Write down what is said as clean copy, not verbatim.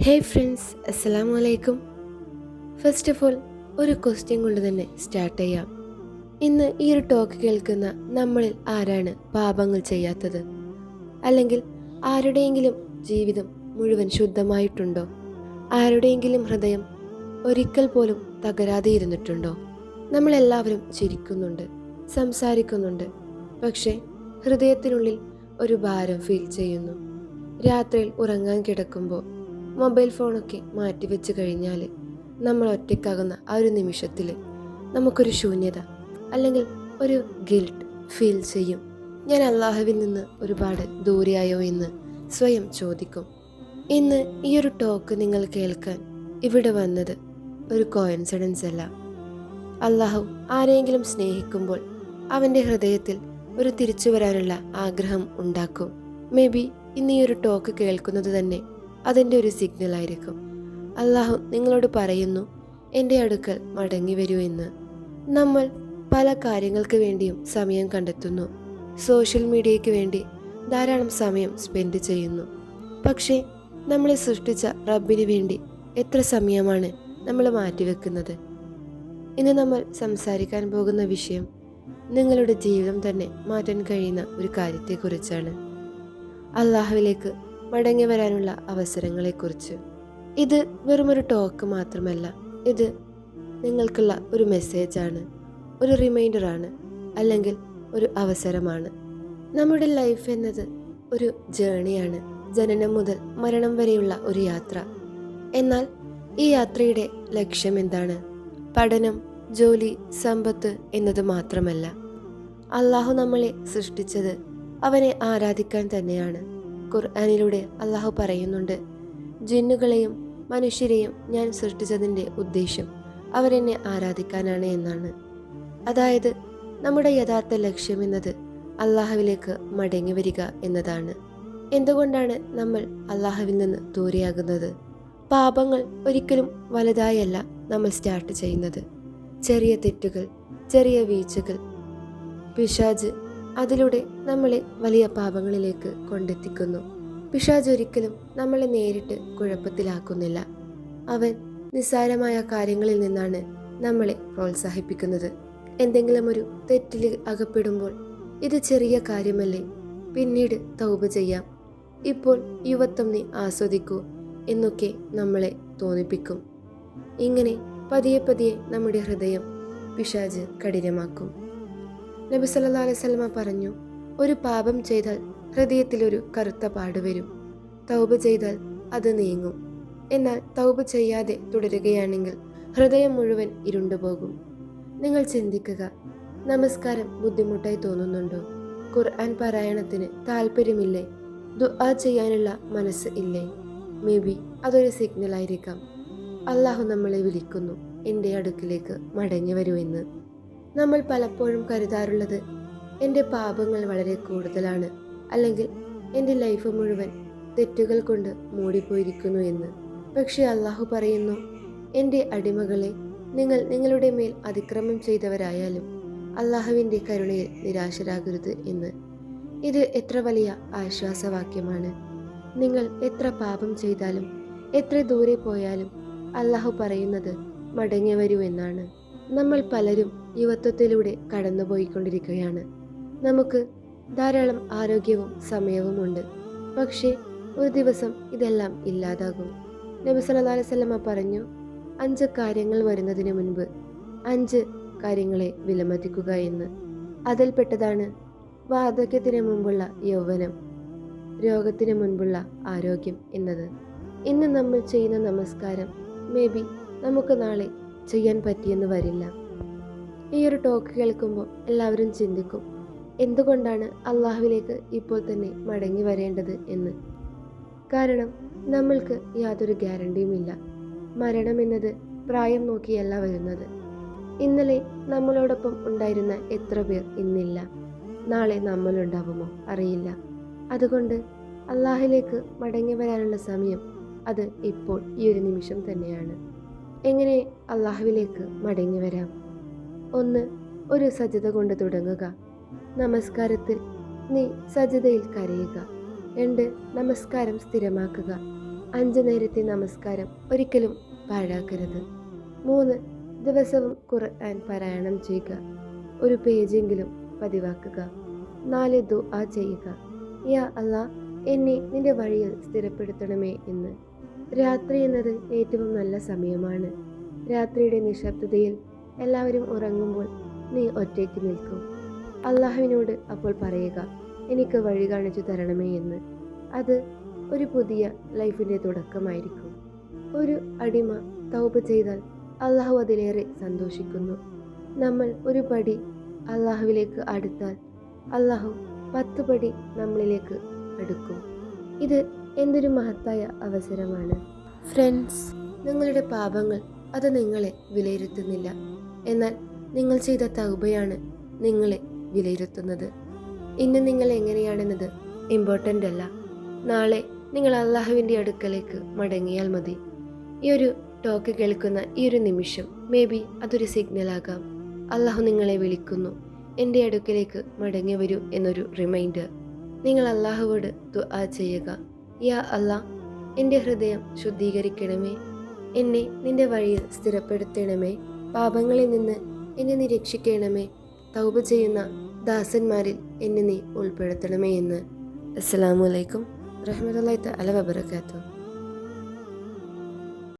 Hey friends, അസ്സലാമു അലൈക്കും. First of all ഒരു ക്വസ്റ്റ്യൻ കൊണ്ട് തന്നെ സ്റ്റാർട്ട് ചെയ്യാം. ഇന്ന് ഈ ഒരു ടോക്ക് കേൾക്കുന്ന നമ്മളിൽ ആരാണ് പാപങ്ങൾ ചെയ്യാത്തത്? അല്ലെങ്കിൽ ആരുടെയെങ്കിലും ജീവിതം മുഴുവൻ ശുദ്ധമായിട്ടുണ്ടോ? ആരുടെയെങ്കിലും ഹൃദയം ഒരിക്കൽ പോലും തകരാതെ ഇരുന്നിട്ടുണ്ടോ? നമ്മളെല്ലാവരും ചിരിക്കുന്നുണ്ട്, സംസാരിക്കുന്നുണ്ട്, പക്ഷേ ഹൃദയത്തിനുള്ളിൽ ഒരു ഭാരം ഫീൽ ചെയ്യുന്നു. രാത്രിയിൽ ഉറങ്ങാൻ കിടക്കുമ്പോൾ മൊബൈൽ ഫോണൊക്കെ മാറ്റിവെച്ച് കഴിഞ്ഞാൽ നമ്മൾ ഒറ്റയ്ക്കാകുന്ന ആ ഒരു നിമിഷത്തിൽ നമുക്കൊരു ശൂന്യത അല്ലെങ്കിൽ ഒരു ഗിൽട്ട് ഫീൽ ചെയ്യും. ഞാൻ അള്ളാഹുവിൽ നിന്ന് ഒരുപാട് ദൂരെയായോ എന്ന് സ്വയം ചോദിക്കും. ഇന്ന് ഈ ഒരു ടോക്ക് നിങ്ങൾ കേൾക്കാൻ ഇവിടെ വന്നത് ഒരു കോയിൻസിഡൻസ് അല്ല. അള്ളാഹു ആരെയെങ്കിലും സ്നേഹിക്കുമ്പോൾ അവൻ്റെ ഹൃദയത്തിൽ ഒരു തിരിച്ചു വരാനുള്ള ആഗ്രഹം ഉണ്ടാക്കും. മേ ബി ഇന്ന് ഈ ഒരു ടോക്ക് കേൾക്കുന്നത് തന്നെ അതിൻ്റെ ഒരു സിഗ്നൽ ആയിരിക്കും. അള്ളാഹു നിങ്ങളോട് പറയുന്നു, എൻ്റെ അടുക്കൽ മടങ്ങി വരൂ എന്ന്. നമ്മൾ പല കാര്യങ്ങൾക്ക് വേണ്ടിയും സമയം കണ്ടെത്തുന്നു. സോഷ്യൽ മീഡിയയ്ക്ക് വേണ്ടി ധാരാളം സമയം സ്പെൻഡ് ചെയ്യുന്നു. പക്ഷേ നമ്മളെ സൃഷ്ടിച്ച റബ്ബിന് വേണ്ടി എത്ര സമയമാണ് നമ്മൾ മാറ്റിവെക്കുന്നത്? ഇന്ന് നമ്മൾ സംസാരിക്കാൻ പോകുന്ന വിഷയം നിങ്ങളുടെ ജീവിതം തന്നെ മാറ്റാൻ കഴിയുന്ന ഒരു കാര്യത്തെക്കുറിച്ചാണ്. അള്ളാഹുവിലേക്ക് മടങ്ങി വരാനുള്ള അവസരങ്ങളെക്കുറിച്ച്. ഇത് വെറുമൊരു ടോക്ക് മാത്രമല്ല, ഇത് നിങ്ങൾക്കുള്ള ഒരു മെസ്സേജാണ്, ഒരു റിമൈൻഡറാണ്, അല്ലെങ്കിൽ ഒരു അവസരമാണ്. നമ്മുടെ ലൈഫ് എന്നത് ഒരു ജേണിയാണ്, ജനനം മുതൽ മരണം വരെയുള്ള ഒരു യാത്ര. എന്നാൽ ഈ യാത്രയുടെ ലക്ഷ്യം എന്താണ്? പഠനം, ജോലി, സമ്പത്ത് എന്നത് മാത്രമല്ല. അള്ളാഹു നമ്മളെ സൃഷ്ടിച്ചത് അവനെ ആരാധിക്കാൻ തന്നെയാണ്. ഖുർആനിലൂടെ അള്ളാഹു പറയുന്നുണ്ട്, ജിന്നുകളെയും മനുഷ്യരെയും ഞാൻ സൃഷ്ടിച്ചതിൻ്റെ ഉദ്ദേശം അവരെന്നെ ആരാധിക്കാനാണ് എന്നാണ്. അതായത് നമ്മുടെ യഥാർത്ഥ ലക്ഷ്യം എന്നത് അള്ളാഹുവിലേക്ക് മടങ്ങി വരിക എന്നതാണ്. എന്തുകൊണ്ടാണ് നമ്മൾ അള്ളാഹുവിൽ നിന്ന് ദൂരെയാകുന്നത്? പാപങ്ങൾ ഒരിക്കലും വലുതായല്ല നമ്മൾ സ്റ്റാർട്ട് ചെയ്യുന്നത്. ചെറിയ തെറ്റുകൾ, ചെറിയ വീഴ്ചകൾ, പിശാച് അതിലൂടെ നമ്മളെ വലിയ പാപങ്ങളിലേക്ക് കൊണ്ടെത്തിക്കുന്നു. പിശാച് ഒരിക്കലും നമ്മളെ നേരിട്ട് കുഴപ്പത്തിലാക്കുന്നില്ല. അവൻ നിസ്സാരമായ കാര്യങ്ങളിൽ നിന്നാണ് നമ്മളെ പ്രോത്സാഹിപ്പിക്കുന്നത്. എന്തെങ്കിലും ഒരു തെറ്റിൽ അകപ്പെടുമ്പോൾ ഇത് ചെറിയ കാര്യമല്ലേ, പിന്നീട് തൗബ ചെയ്യാം, ഇപ്പോൾ യുവത്വം നീ ആസ്വദിക്കൂ എന്നൊക്കെ നമ്മളെ തോന്നിപ്പിക്കും. ഇങ്ങനെ പതിയെ പതിയെ നമ്മുടെ ഹൃദയം പിശാച് കഠിനമാക്കും. നബി സല്ലല്ലാഹു അലൈഹി വസല്ലമ പറഞ്ഞു, ഒരു പാപം ചെയ്താൽ ഹൃദയത്തിലൊരു കറുത്ത പാട് വരും. തൗബ ചെയ്താൽ അത് നീങ്ങും. എന്നാൽ തൗബ ചെയ്യാതെ തുടരുകയാണെങ്കിൽ ഹൃദയം മുഴുവൻ ഇരുണ്ടുപോകും. നിങ്ങൾ ചിന്തിക്കുക, നമസ്കാരം ബുദ്ധിമുട്ടായി തോന്നുന്നുണ്ടോ? ഖുർആൻ പാരായണത്തിന് താല്പര്യമില്ലേ? ദുആ ചെയ്യാനുള്ള മനസ്സ് ഇല്ലേ? മേ ബി അതൊരു സിഗ്നൽ ആയിരിക്കാം. അള്ളാഹു നമ്മളെ വിളിക്കുന്നു, എൻ്റെ അടുക്കിലേക്ക് മടങ്ങി വരൂ എന്ന്. നമ്മൾ പലപ്പോഴും കരുതാറുള്ളത്, എൻ്റെ പാപങ്ങൾ വളരെ കൂടുതലാണ്, അല്ലെങ്കിൽ എൻ്റെ ലൈഫ് മുഴുവൻ തെറ്റുകൾ കൊണ്ട് മൂടിപ്പോയിരിക്കുന്നു എന്ന്. പക്ഷേ അള്ളാഹു പറയുന്നു, എൻ്റെ അടിമകളെ, നിങ്ങൾ നിങ്ങളുടെ മേൽ അതിക്രമം ചെയ്തവരായാലും അള്ളാഹുവിൻ്റെ കരുണയിൽ നിരാശരാകരുത് എന്ന്. ഇത് എത്ര വലിയ ആശ്വാസവാക്യമാണ്. നിങ്ങൾ എത്ര പാപം ചെയ്താലും എത്ര ദൂരെ പോയാലും അള്ളാഹു പറയുന്നത് മടങ്ങി വരൂ എന്നാണ്. നമ്മൾ പലരും യുവത്വത്തിലൂടെ കടന്നുപോയിക്കൊണ്ടിരിക്കുകയാണ്. നമുക്ക് ധാരാളം ആരോഗ്യവും സമയവും ഉണ്ട്. പക്ഷേ ഒരു ദിവസം ഇതെല്ലാം ഇല്ലാതാകും. നബി സല്ലല്ലാഹു അലൈഹി വസല്ലമ പറഞ്ഞു, 5 കാര്യങ്ങൾ വരുന്നതിന് മുൻപ് 5 കാര്യങ്ങളെ വിലമതിക്കുക എന്ന്. അതിൽപ്പെട്ടതാണ് വാർദ്ധക്യത്തിന് മുമ്പുള്ള യൗവനം, രോഗത്തിന് മുൻപുള്ള ആരോഗ്യം എന്നത്. ഇന്ന് നമ്മൾ ചെയ്യുന്ന നമസ്കാരം മേ ബി നമുക്ക് നാളെ ചെയ്യാൻ പറ്റിയെന്ന് വരില്ല. ഈ ഒരു ടോക്ക് കേൾക്കുമ്പോൾ എല്ലാവരും ചിന്തിക്കും, എന്തുകൊണ്ടാണ് അള്ളാഹുവിലേക്ക് ഇപ്പോൾ തന്നെ മടങ്ങി വരേണ്ടത് എന്ന്. കാരണം നമ്മൾക്ക് യാതൊരു ഗ്യാരണ്ടിയുമില്ല. മരണം എന്നത് പ്രായം നോക്കിയല്ല വരുന്നത്. ഇന്നലെ നമ്മളോടൊപ്പം ഉണ്ടായിരുന്ന എത്ര പേർ ഇന്നില്ല. നാളെ നമ്മളുണ്ടാവുമോ അറിയില്ല. അതുകൊണ്ട് അള്ളാഹിലേക്ക് മടങ്ങി വരാനുള്ള സമയം അത് ഇപ്പോൾ ഈ ഒരു നിമിഷം തന്നെയാണ്. എങ്ങനെ അള്ളാഹുവിലേക്ക് മടങ്ങി വരാം? 1. ഒരു സജദ കൊണ്ട് തുടങ്ങുക. നമസ്കാരത്തിൽ നീ സജദയിൽ കരയുക. 2. നമസ്കാരം സ്ഥിരമാക്കുക. 5 നേരത്തെ നമസ്കാരം ഒരിക്കലും പാഴാക്കരുത്. 3 ദിവസവും ഖുർആൻ പാരായണം ചെയ്യുക. ഒരു പേജെങ്കിലും പതിവാക്കുക. 4 ദുആ ചെയ്യുക. യാ അല്ലാ, എന്നെ നിന്റെ വഴിയിൽ സ്ഥിരപ്പെടുത്തണമേ എന്ന്. രാത്രി എന്നത് ഏറ്റവും നല്ല സമയമാണ്. രാത്രിയുടെ നിശബ്ദതയിൽ എല്ലാവരും ഉറങ്ങുമ്പോൾ നീ ഒറ്റയ്ക്ക് നിൽക്കൂ. അള്ളാഹുവിനോട് അപ്പോൾ പറയുക, എനിക്ക് വഴി കാണിച്ചു തരണമേ എന്ന്. അത് ഒരു പുതിയ ലൈഫിൻ്റെ തുടക്കമായിരിക്കും. ഒരു അടിമ തൗബ ചെയ്താൽ അള്ളാഹു അതിലേറെ സന്തോഷിക്കുന്നു. നമ്മൾ ഒരു പടി അള്ളാഹുവിലേക്ക് അടുത്താൽ അള്ളാഹു 10 പടി നമ്മളിലേക്ക് അടുക്കും. ഇത് എന്തൊരു മഹത്തായ അവസരമാണ്. ഫ്രണ്ട്സ്, നിങ്ങളുടെ പാപങ്ങൾ അത് നിങ്ങളെ വിലയിരുത്തുന്നില്ല. എന്നാൽ നിങ്ങൾ ചെയ്ത തൗബയാണ് നിങ്ങളെ വിലയിരുത്തുന്നത്. ഇന്ന് നിങ്ങൾ എങ്ങനെയാണെന്നത് ഇമ്പോർട്ടൻ്റ് അല്ല. നാളെ നിങ്ങൾ അള്ളാഹുവിൻ്റെ അടുക്കലേക്ക് മടങ്ങിയാൽ മതി. ഈ ഒരു ടോക്ക് കേൾക്കുന്ന ഈ ഒരു നിമിഷം മേ ബി അതൊരു സിഗ്നലാകാം. അള്ളാഹു നിങ്ങളെ വിളിക്കുന്നു, എൻ്റെ അടുക്കലേക്ക് മടങ്ങി വരൂ എന്നൊരു റിമൈൻഡർ. നിങ്ങൾ അള്ളാഹുവോട് ദുആ ചെയ്യുക. യാ അല്ലാ, എൻ്റെ ഹൃദയം ശുദ്ധീകരിക്കണമേ. എന്നെ നിൻ്റെ വഴിയിൽ സ്ഥിരപ്പെടുത്തണമേ. പാപങ്ങളിൽ നിന്ന് എന്നെ നീ രക്ഷിക്കണമേ. തൗബ ചെയ്യുന്ന ദാസന്മാരിൽ എന്നെ നീ ഉൾപ്പെടുത്തണമേ എന്ന്. അസ്സലാമു അലൈക്കും റഹ്മത്തുള്ളാഹി തആല വബറകാതുഹു.